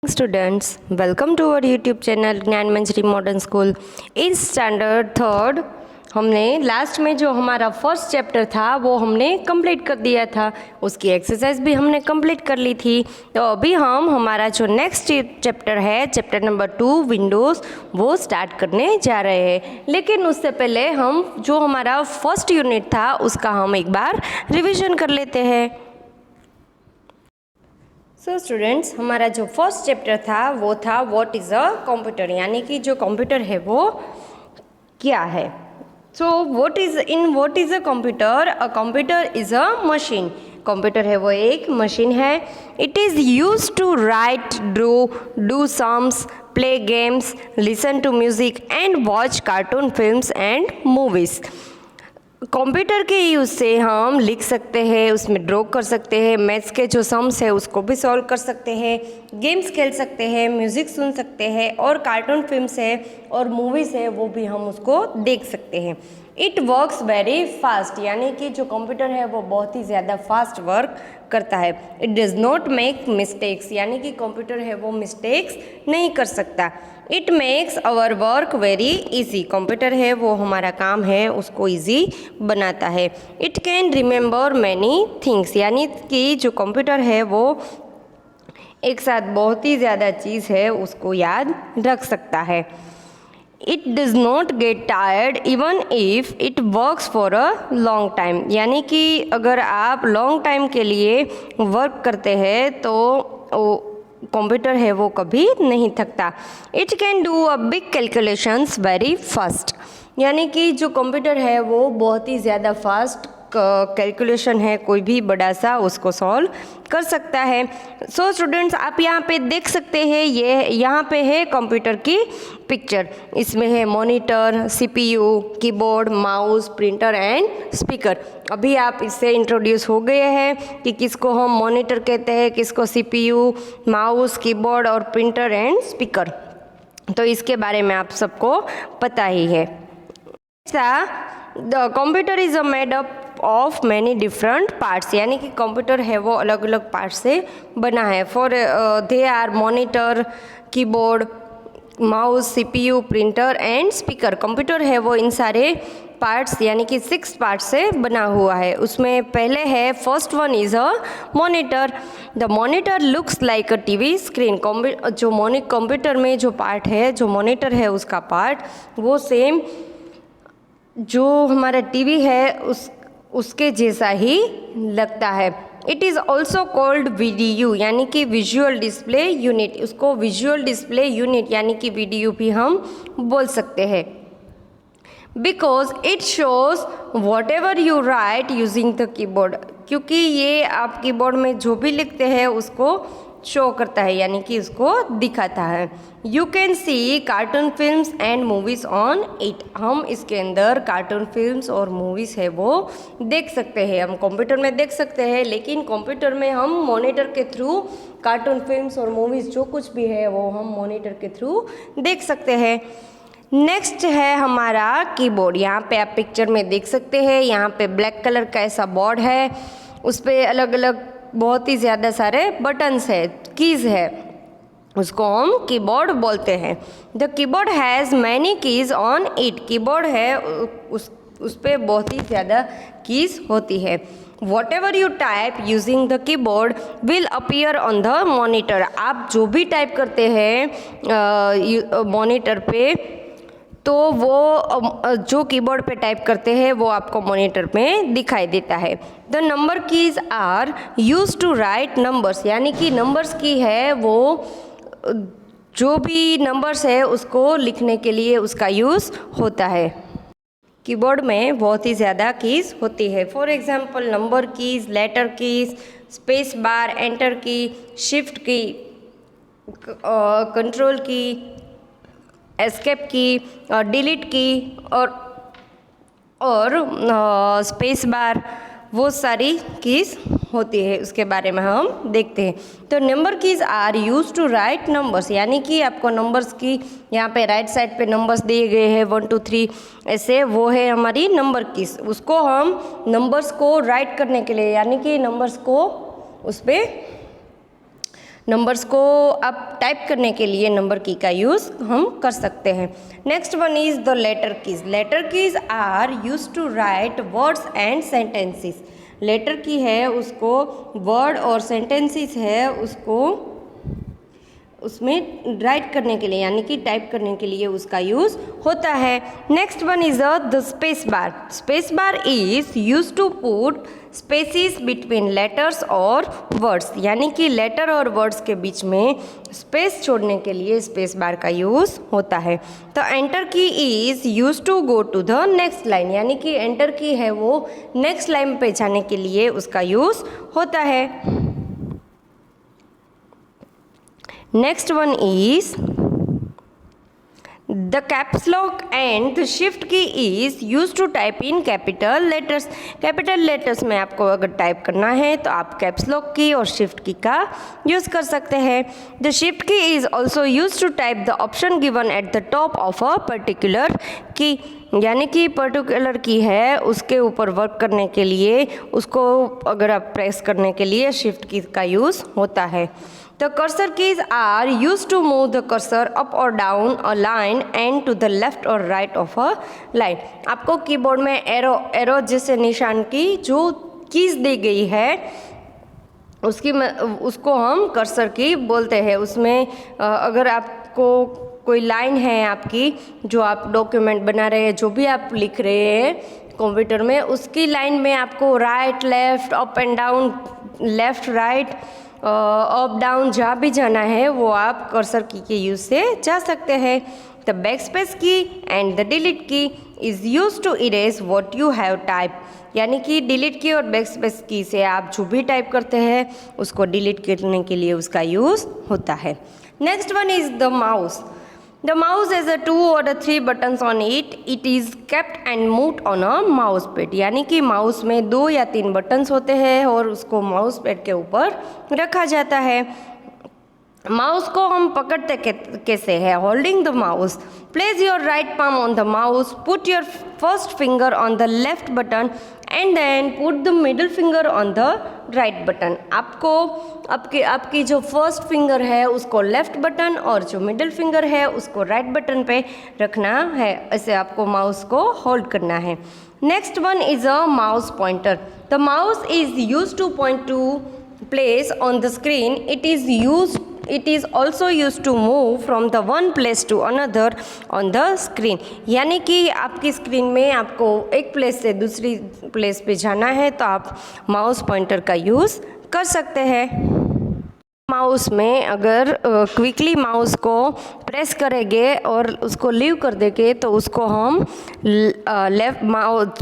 Students, welcome to our YouTube channel ज्ञान मंजरी modern school. इस standard third हमने last में जो हमारा फर्स्ट चैप्टर था वो हमने कंप्लीट कर दिया था, उसकी एक्सरसाइज भी हमने कंप्लीट कर ली थी। तो अभी हम हमारा जो नेक्स्ट चैप्टर है, चैप्टर नंबर 2 विंडोज़, वो स्टार्ट करने जा रहे हैं। लेकिन उससे पहले हम जो हमारा फर्स्ट यूनिट था उसका हम एक बार रिविज़न कर लेते हैं। सो स्टूडेंट्स, हमारा जो फर्स्ट चैप्टर था वो था व्हाट इज़ अ कंप्यूटर, यानी कि जो कंप्यूटर है वो क्या है। So what is a computer is a machine. Computer है वो एक मशीन है। It is use to write, do sums, play games, listen to music and watch cartoon films and movies. Computer के यूज़ से हम लिख सकते हैं, उसमें ड्रॉ कर सकते हैं, मैथ्स के जो सम्स है उसको भी सॉल्व कर सकते हैं, गेम्स खेल सकते हैं, म्यूज़िक सुन सकते हैं और कार्टून फिल्म्स है और मूवीज़ है वो भी हम उसको देख सकते हैं। इट वर्क्स वेरी फास्ट, यानी कि जो कंप्यूटर है वो बहुत ही ज़्यादा फास्ट वर्क करता है। It does not make mistakes, यानी कि कंप्यूटर है वो मिस्टेक्स नहीं कर सकता। It makes our work very easy, computer है वो हमारा काम है उसको ईजी बनाता है। It can remember many things, यानी कि जो कंप्यूटर है वो एक साथ बहुत ही ज़्यादा चीज़ है उसको याद रख सकता है। It does not get tired even if it works for a long time, यानी कि अगर आप लॉन्ग टाइम के लिए वर्क करते हैं तो कंप्यूटर है वो कभी नहीं थकता। It can do a big calculations very fast, यानी कि जो कंप्यूटर है वो बहुत ही ज़्यादा फास्ट कैलकुलेशन है, कोई भी बड़ा सा उसको सॉल्व कर सकता है। सो स्टूडेंट्स, आप यहाँ पे देख सकते हैं, ये यहाँ पे है कंप्यूटर की पिक्चर। इसमें है monitor, CPU, keyboard, mouse, printer and speaker. अभी आप इससे इंट्रोड्यूस हो गए हैं कि किसको हम मॉनिटर कहते हैं, किसको सीपीयू, माउस, कीबोर्ड और प्रिंटर एंड स्पीकर, तो इसके बारे में आप सबको पता ही है। The computer is a made up of many different parts, यानी कि कंप्यूटर है वो अलग अलग पार्ट से बना है। Four they are monitor, keyboard, mouse, CPU, printer and speaker. Computer है वो इन सारे पार्ट्स यानी कि 6 पार्ट्स से बना हुआ है। उसमें पहले है first one is a monitor. The monitor looks like a TV screen. जो कंप्यूटर में जो पार्ट है, जो मॉनिटर है उसका पार्ट, वो सेम जो हमारा टीवी है उसके जैसा ही लगता है। It is also called VDU, यानी कि विजुअल डिस्प्ले यूनिट। उसको विजुअल डिस्प्ले यूनिट यानी कि वीडीयू भी हम बोल सकते हैं। Because it shows what ever you right using the keyboard, क्योंकि ये आप कीबोर्ड में जो भी लिखते हैं उसको शो करता है, यानी कि उसको दिखाता है। You can C cartoon films and movies on it. हम इसके अंदर कार्टून फिल्म्स और मूवीज़ है वो देख सकते हैं। हम कंप्यूटर में देख सकते हैं, लेकिन कंप्यूटर में हम मॉनिटर के थ्रू कार्टून फिल्म्स और मूवीज़ जो कुछ भी है वो हम मॉनिटर के थ्रू देख सकते हैं। नेक्स्ट है हमारा कीबोर्ड। यहाँ पे आप पिक्चर में देख सकते हैं, यहाँ पे ब्लैक कलर का ऐसा बोर्ड है, उस पर अलग अलग बहुत ही ज़्यादा सारे बटन्स है, कीज़ है, उसको हम कीबोर्ड बोलते हैं। The keyboard has many keys on it. Keyboard है उस पर बहुत ही ज़्यादा कीज़ होती है। What ever you type using the keyboard will appear on the monitor. आप जो भी टाइप करते हैं मॉनिटर पे, तो वो जो कीबोर्ड पे टाइप करते हैं वो आपको मॉनिटर में दिखाई देता है। The number keys are use to write numbers, यानी कि नंबर्स की है वो जो भी नंबर्स है उसको लिखने के लिए उसका यूज़ होता है। कीबोर्ड में बहुत ही ज़्यादा कीज़ होती है। For example number keys, letter keys, space bar, enter key, shift key, control key, escape key, delete key और स्पेस बार, वो सारी कीज़ होती है, उसके बारे में हम देखते हैं। तो number keys are use to write numbers, यानी कि आपको नंबर्स की यहाँ पे राइट साइड पे नंबर्स दिए गए हैं 1 2 3 ऐसे, वो है हमारी नंबर कीज़। उसको हम नंबर्स को राइट करने के लिए, यानी कि नंबर्स को उस पर नंबर्स को आप टाइप करने के लिए नंबर की का यूज़ हम कर सकते हैं। Next one is the letter keys. Letter keys are use to write words and sentences. Letter key है उसको वर्ड और सेंटेंसेस है उसको उसमें राइट करने के लिए यानी कि टाइप करने के लिए उसका यूज़ होता है। Next one is the space bar. Space bar is use to put spaces between letters और वर्ड्स, यानी कि लेटर और वर्ड्स के बीच में स्पेस छोड़ने के लिए स्पेस बार का यूज़ होता है। तो enter key is use to go to the next line, यानी कि एंटर की है वो नेक्स्ट लाइन पे जाने के लिए उसका यूज़ होता है। Next one is the caps lock and the shift key is used to type in capital letters. Capital letters में आपको अगर टाइप करना है तो आप कैप्स लॉक की और शिफ्ट की का यूज़ कर सकते हैं। The shift key is also use to type the option given at the top of a particular key, यानी कि पर्टिकुलर की है उसके ऊपर वर्क करने के लिए उसको अगर आप प्रेस करने के लिए शिफ्ट की का यूज़ होता है। The cursor keys are used to move the cursor up or down a line and to the left or right of a line. आपको कीबोर्ड में एरो जैसे निशान की जो कीज दी गई है उसको हम कर्सर की बोलते हैं। उसमें अगर आपको कोई लाइन है आपकी जो आप डॉक्यूमेंट बना रहे हैं, जो भी आप लिख रहे हैं कंप्यूटर में, उसकी लाइन में आपको right left up and down, left right up down जहाँ भी जाना है वो आप कर्सर की के यूज़ से जा सकते हैं। The backspace key and the delete key is use to erase what you have type, यानी कि डिलीट की और बैक स्पेस की से आप जो भी टाइप करते हैं उसको डिलीट करने के लिए उसका यूज़ होता है। Next one is the mouse. The mouse has a 2 or 3 buttons on it. It is kept and moved on a mouse pad. यानी कि माउस में 2 या 3 बटन्स होते हैं और उसको माउस पैड के ऊपर रखा जाता है। माउस को हम पकड़ते कैसे है? Holding the mouse, place your right palm on the mouse, put your first finger on the left button and then put the middle finger on the right button. आपको आपकी जो फर्स्ट फिंगर है उसको लेफ्ट बटन और जो middle finger है उसको right button पे रखना है, ऐसे आपको माउस को होल्ड करना है। Next one is a mouse pointer. The mouse is use two point two place on the screen. It is also used to move from the one place to another on the screen. यानी कि आपकी screen में आपको एक place से दूसरी place पे जाना है तो आप माउस पॉइंटर का यूज़ कर सकते हैं। माउस में अगर क्विकली माउस को प्रेस करेंगे और उसको लीव कर देंगे तो उसको हम लेफ्ट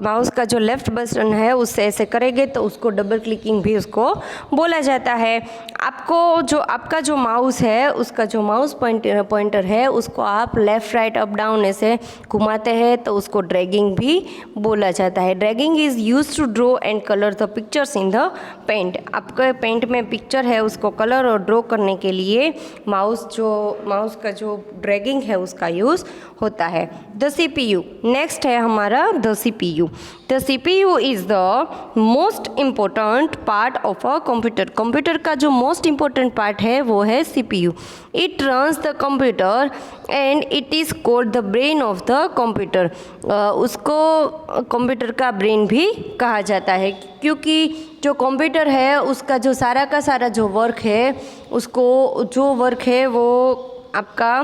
माउस का जो लेफ्ट बटन है उससे ऐसे करेंगे तो उसको डबल क्लिकिंग भी उसको बोला जाता है। आपका जो माउस है उसका जो माउस पॉइंटर है उसको आप लेफ़्ट राइट अप डाउन ऐसे घुमाते हैं तो उसको ड्रैगिंग भी बोला जाता है। Dragging is use to draw and colour the pictures in the paint. आपके पेंट में पिक्चर है उसको कलर और ड्रॉ करने के लिए माउस का जो ड्रैगिंग है उसका यूज़ होता है। द CPU नेक्स्ट है हमारा the CPU। The CPU is the most important part of a computer. Computer का जो मोस्ट इम्पोर्टेंट पार्ट है वो है CPU। It runs the computer and it is called the brain of the computer. उसको computer का brain भी कहा जाता है क्योंकि जो कंप्यूटर है उसका जो सारा का सारा जो वर्क है वो आपका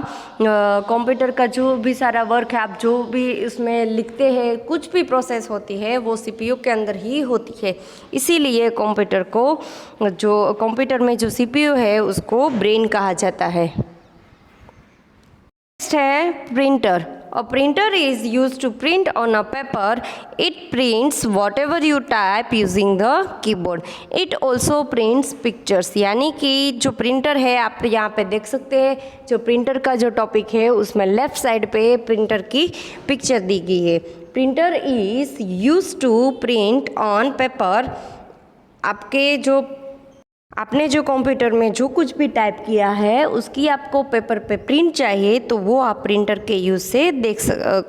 कंप्यूटर का जो भी सारा वर्क है, आप जो भी इसमें लिखते हैं, कुछ भी प्रोसेस होती है वो CPU के अंदर ही होती है। इसीलिए कंप्यूटर में जो CPU है उसको ब्रेन कहा जाता है। नेक्स्ट है printer. A printer is used to print on a paper. It prints whatever you type using the keyboard. It also prints pictures. यानी कि जो प्रिंटर है आप यहाँ पे देख सकते हैं, जो प्रिंटर का जो टॉपिक है उसमें लेफ़्ट साइड पे प्रिंटर की पिक्चर दी गई है। Printer is use to print on paper. आपके जो आपने जो कंप्यूटर में जो कुछ भी टाइप किया है उसकी आपको पेपर पे प्रिंट चाहिए तो वो आप प्रिंटर के यूज़ से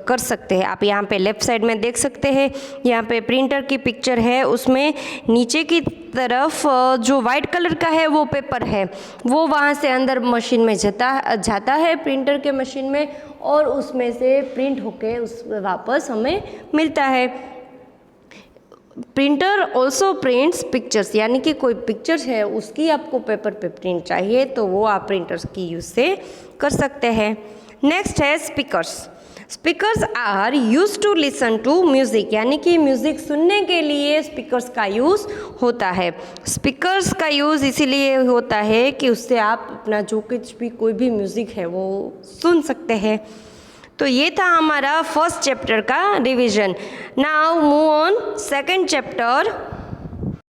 कर सकते हैं। आप यहाँ पे लेफ़्ट साइड में देख सकते हैं, यहाँ पे प्रिंटर की पिक्चर है, उसमें नीचे की तरफ जो वाइट कलर का है वो पेपर है, वो वहाँ से अंदर मशीन में जाता है प्रिंटर के मशीन में, और उसमें से प्रिंट होके उस वापस हमें मिलता है। प्रिंटर ऑल्सो प्रिंट्स पिक्चर्स, यानी कि कोई पिक्चर्स है उसकी आपको पेपर पे प्रिंट चाहिए तो वो आप प्रिंटर्स की यूज़ से कर सकते हैं। नेक्स्ट है speakers. Speakers are use to listen to music, यानी कि म्यूज़िक सुनने के लिए स्पीकर्स का यूज़ होता है। स्पीकर्स का यूज़ इसीलिए होता है कि उससे आप अपना जो कुछ भी कोई भी म्यूज़िक है वो सुन सकते हैं। तो ये था हमारा फर्स्ट चैप्टर का revision. Now move on second chapter.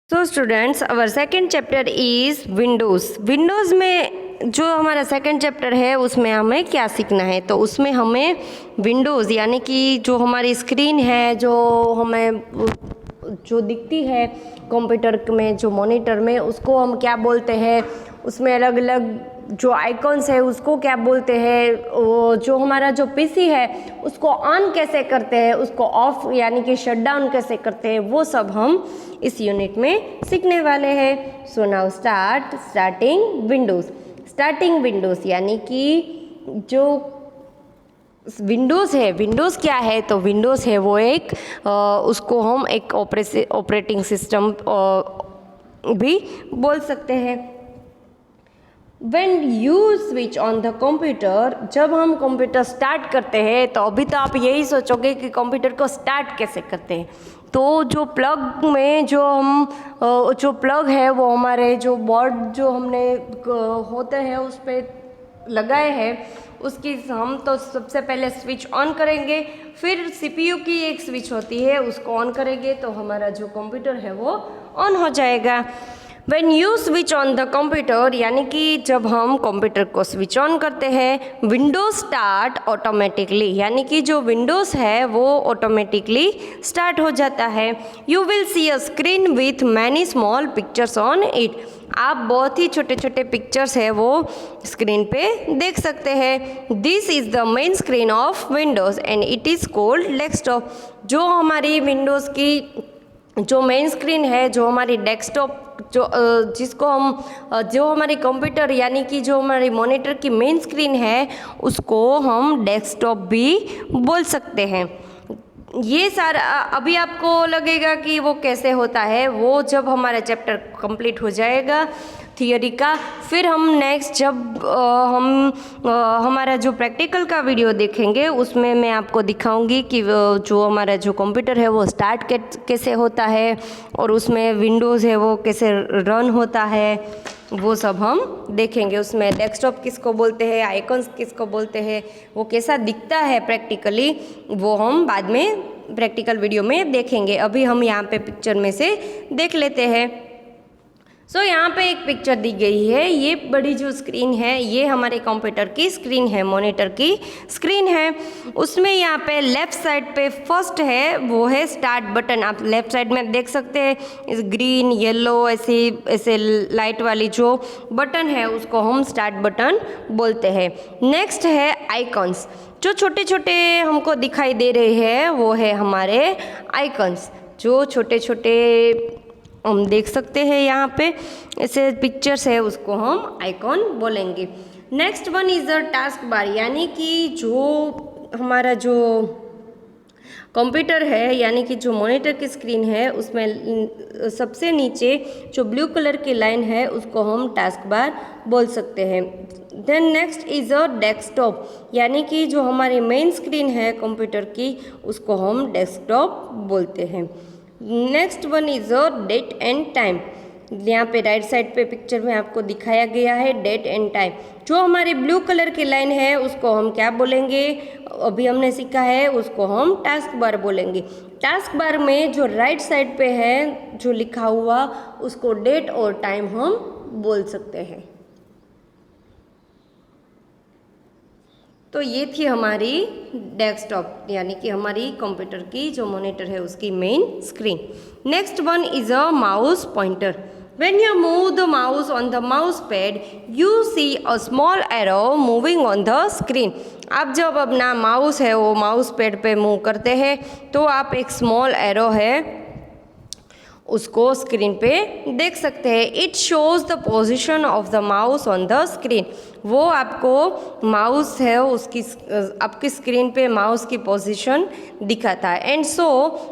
So students, our second chapter is Windows. Windows में जो हमारा सेकंड चैप्टर है उसमें हमें क्या सीखना है, तो उसमें हमें विंडोज़ यानी कि जो हमारी स्क्रीन है, जो हमें जो दिखती है कंप्यूटर में, जो मॉनिटर में, उसको हम क्या बोलते हैं, उसमें अलग अलग जो आइकॉन्स है उसको क्या बोलते हैं, जो हमारा जो पीसी है उसको ऑन कैसे करते हैं, उसको ऑफ यानी कि शट डाउन कैसे करते हैं, वो सब हम इस यूनिट में सीखने वाले हैं। So now starting Windows. Starting Windows यानी कि जो विंडोज़ है, विंडोज़ क्या है, तो विंडोज़ है वो एक उसको हम एक ऑपरेटिंग सिस्टम भी बोल सकते हैं। When you switch on the computer, जब हम कंप्यूटर स्टार्ट करते हैं, तो अभी तो आप यही सोचोगे कि कंप्यूटर को स्टार्ट कैसे करते हैं। तो जो प्लग में जो प्लग है वो हमारे जो बोर्ड जो हमने होते हैं उस पर लगाए हैं, उसकी हम तो सबसे पहले स्विच ऑन करेंगे, फिर सीपीयू की एक स्विच होती है उसको ऑन करेंगे तो हमारा जो कंप्यूटर है वो ऑन हो जाएगा। When you switch on the computer, यानी कि जब हम कंप्यूटर को स्विच ऑन करते हैं, विंडोज स्टार्ट ऑटोमेटिकली, यानी कि जो विंडोज़ है वो ऑटोमेटिकली स्टार्ट हो जाता है। You will see a screen with many small pictures on it. आप बहुत ही छोटे छोटे पिक्चर्स है वो स्क्रीन पे देख सकते हैं। This is the main screen of Windows and it is called desktop. जो हमारी विंडोज़ की जो मेन स्क्रीन है, जो हमारी डेस्कटॉप जिसको हम जो हमारी कंप्यूटर यानी कि जो हमारी मॉनिटर की मेन स्क्रीन है उसको हम डेस्कटॉप भी बोल सकते हैं। ये सारा अभी आपको लगेगा कि वो कैसे होता है, वो जब हमारा चैप्टर कंप्लीट हो जाएगा थियोरी का, फिर हम नेक्स्ट जब हमारा जो प्रैक्टिकल का वीडियो देखेंगे उसमें मैं आपको दिखाऊंगी कि जो हमारा जो कंप्यूटर है वो स्टार्ट कैसे होता है और उसमें विंडोज़ है वो कैसे रन होता है, वो सब हम देखेंगे। उसमें डेस्कटॉप किसको बोलते हैं, आइकॉन्स किसको बोलते हैं, वो कैसा दिखता है प्रैक्टिकली, वो हम बाद में प्रैक्टिकल वीडियो में देखेंगे। अभी हम यहाँ पे पिक्चर में से देख लेते हैं। सो यहाँ पे एक पिक्चर दी गई है, ये बड़ी जो स्क्रीन है ये हमारे कंप्यूटर की स्क्रीन है, मॉनिटर की स्क्रीन है। उसमें यहाँ पे लेफ़्ट साइड पे फर्स्ट है वो है स्टार्ट बटन। आप लेफ़्ट साइड में देख सकते हैं इस ग्रीन येलो ऐसे लाइट वाली जो बटन है उसको हम स्टार्ट बटन बोलते हैं। नेक्स्ट है आइकॉन्स। जो छोटे छोटे हमको दिखाई दे रहे हैं वो है हमारे आइकॉन्स। जो छोटे छोटे हम देख सकते हैं यहाँ पे ऐसे पिक्चर्स है उसको हम आइकॉन बोलेंगे। Next one is the task बार, यानी कि जो हमारा जो कंप्यूटर है यानी कि जो मॉनिटर की स्क्रीन है उसमें सबसे नीचे जो ब्लू कलर की लाइन है उसको हम टास्क बार बोल सकते हैं। Then next is a desktop, यानी कि जो हमारी मेन स्क्रीन है कंप्यूटर की उसको हम डेस्कटॉप बोलते हैं। Next one is a date and time. यहाँ पे राइट साइड पे पिक्चर में आपको दिखाया गया है डेट एंड टाइम। जो हमारी ब्लू कलर की लाइन है उसको हम क्या बोलेंगे, अभी हमने सीखा है, उसको हम टास्क बार बोलेंगे। टास्क बार में जो राइट साइड पे है जो लिखा हुआ उसको डेट और टाइम हम बोल सकते हैं। तो ये थी हमारी डेस्कटॉप यानी कि हमारी कंप्यूटर की जो मॉनिटर है उसकी main screen. Next one is a mouse pointer. When you move the mouse on the mouse pad, you see a small arrow moving on the screen. आप जब अपना माउस है वो माउस पैड पे मूव करते हैं तो आप एक स्मॉल एरो है उसको स्क्रीन पे देख सकते हैं. It shows the position of the mouse on the screen. वो आपको माउस है उसकी आपकी स्क्रीन पे माउस की पोजीशन दिखाता है. And so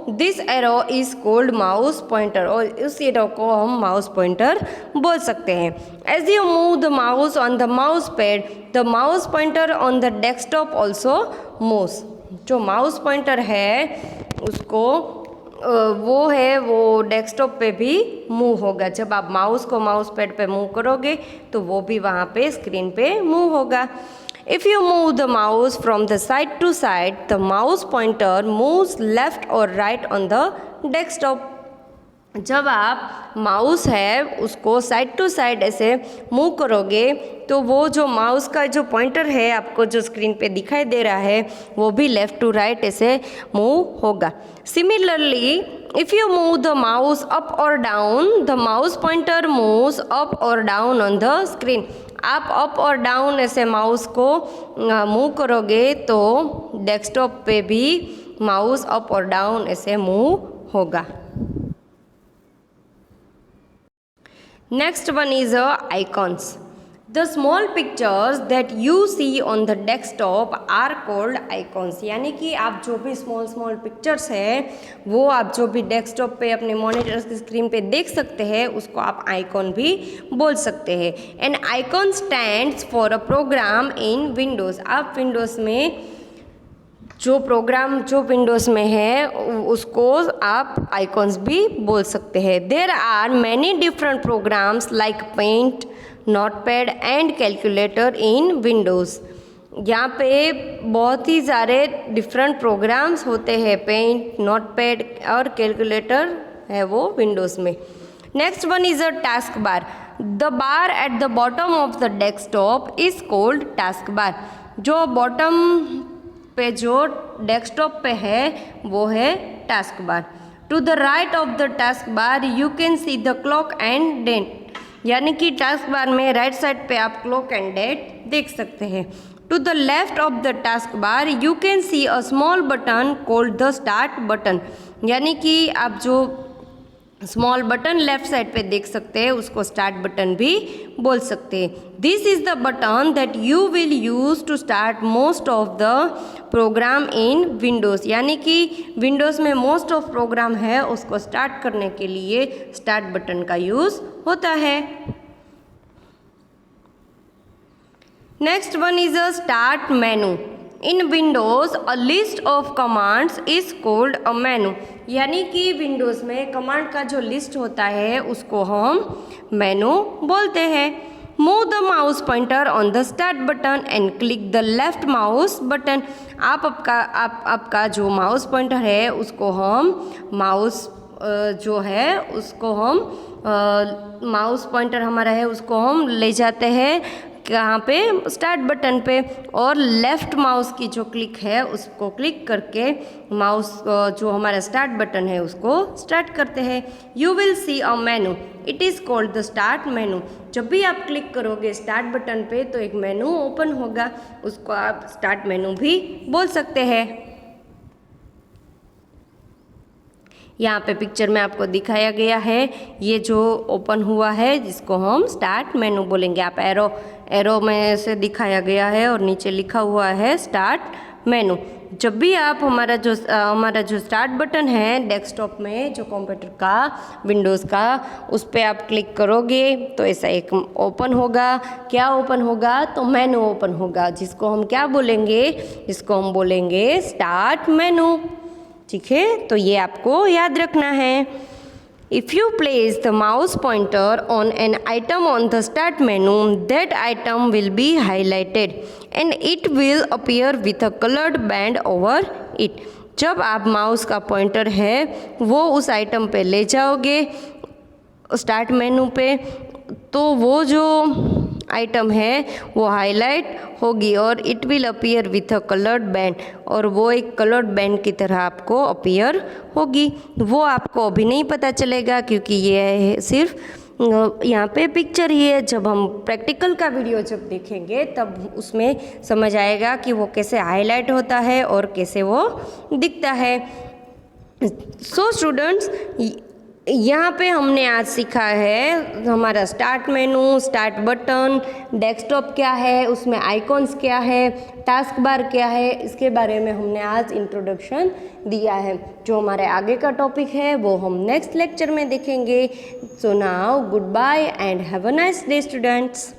this arrow is called mouse pointer, और उस एरो को हम माउस पॉइंटर बोल सकते हैं. As you move the mouse on the mouse pad, the mouse pointer on the desktop also moves. जो माउस पॉइंटर है उसको वो डेस्कटॉप पे भी मूव होगा. जब आप माउस को माउस पैड पे मूव करोगे तो वो भी वहाँ पे स्क्रीन पे मूव होगा. If you move the mouse from the side to side, the mouse pointer moves left और राइट ऑन द डेस्कटॉप. जब आप माउस है उसको साइड टू साइड ऐसे मूव करोगे तो वो जो माउस का जो पॉइंटर है आपको जो स्क्रीन पे दिखाई दे रहा है वो भी लेफ़्ट टू राइट ऐसे मूव होगा. Similarly if you move the mouse up और down, the mouse pointer moves up और डाउन ऑन द स्क्रीन. आप अप और डाउन ऐसे माउस को मूव करोगे तो डेस्कटॉप पे भी माउस अप और डाउन ऐसे मूव होगा. Next one is icons. The small pictures that you see on the desktop are called icons. यानी कि आप जो भी स्मॉल पिक्चर्स है वो आप जो भी डेस्कटॉप पे अपने मॉनिटर की स्क्रीन पे देख सकते हैं उसको आप आइकॉन भी बोल सकते हैं. And icon stands for a program in Windows. आप विंडोज़ में जो प्रोग्राम जो विंडोज़ में है उसको आप आइकॉन्स भी बोल सकते हैं. There are many different programs like paint, notepad and calculator in Windows. यहाँ पे बहुत ही सारे डिफरेंट प्रोग्राम्स होते हैं. पेंट, नोटपैड और कैलकुलेटर है वो विंडोज़ में. Next one is a task bar. The bar at the bottom of the desktop is called task bar. जो बॉटम पे जो डेस्कटॉप पे है वो है task bar. To the right of the task bar you can see the clock and date. यानी कि task bar में राइट साइड पे आप क्लॉक एंड डेट देख सकते हैं. To the left of the task bar you can see a small button called the start button. यानी कि आप जो स्मॉल बटन लेफ्ट साइड पे देख सकते हैं उसको स्टार्ट बटन भी बोल सकते हैं. This is the button that you will use to start most of the program in Windows. यानी कि विंडोज़ में मोस्ट ऑफ प्रोग्राम है उसको स्टार्ट करने के लिए स्टार्ट बटन का यूज़ होता है. Next one is a start menu. In Windows a list of commands is called a मेनू. यानी कि विंडोज़ में कमांड का जो लिस्ट होता है उसको हम मेनू बोलते हैं. Move the mouse pointer on the start button and click the left mouse button. आपका जो माउस पॉइंटर है उसको हम जो है उसको हम माउस पॉइंटर हमारा है उसको हम ले जाते हैं कहाँ पे, स्टार्ट बटन पे, और लेफ़्ट माउस की जो क्लिक है उसको क्लिक करके माउस जो हमारा स्टार्ट बटन है उसको स्टार्ट करते हैं. You will see a menu, it is called the start menu. जब भी आप क्लिक करोगे स्टार्ट बटन पे तो एक मेनू ओपन होगा, उसको आप स्टार्ट मेनू भी बोल सकते हैं. यहाँ पे पिक्चर में आपको दिखाया गया है ये जो ओपन हुआ है जिसको हम स्टार्ट मेनू बोलेंगे. आप एरो में से दिखाया गया है और नीचे लिखा हुआ है स्टार्ट मेनू. जब भी आप हमारा जो स्टार्ट बटन है डेस्कटॉप में जो कंप्यूटर का विंडोज़ का उस पर आप क्लिक करोगे तो ऐसा एक ओपन होगा. क्या ओपन होगा? तो मेनू ओपन होगा जिसको हम क्या बोलेंगे, जिसको हम बोलेंगे स्टार्ट मेनू. ठीक है, तो ये आपको याद रखना है. If you place the mouse pointer on an item on the start menu, that item will be highlighted and it will appear with a coloured band over it. जब आप माउस का पॉइंटर है वो उस आइटम पे ले जाओगे start menu पे तो वो जो आइटम है वो हाईलाइट होगी और it will appear with a coloured band, और वो एक कलर्ड बैंड की तरह आपको अपीयर होगी. वो आपको अभी नहीं पता चलेगा क्योंकि ये सिर्फ यहाँ पे पिक्चर ही है, जब हम प्रैक्टिकल का वीडियो जब देखेंगे तब उसमें समझ आएगा कि वो कैसे हाईलाइट होता है और कैसे वो दिखता है। सो स्टूडेंट्स, यहाँ पे हमने आज सीखा है हमारा start menu, start button, desktop क्या है, उसमें आइकॉन्स क्या है, टास्क बार क्या है, इसके बारे में हमने आज इंट्रोडक्शन दिया है। जो हमारे आगे का टॉपिक है वो हम नेक्स्ट लेक्चर में देखेंगे। So now good bye and have a nice day students.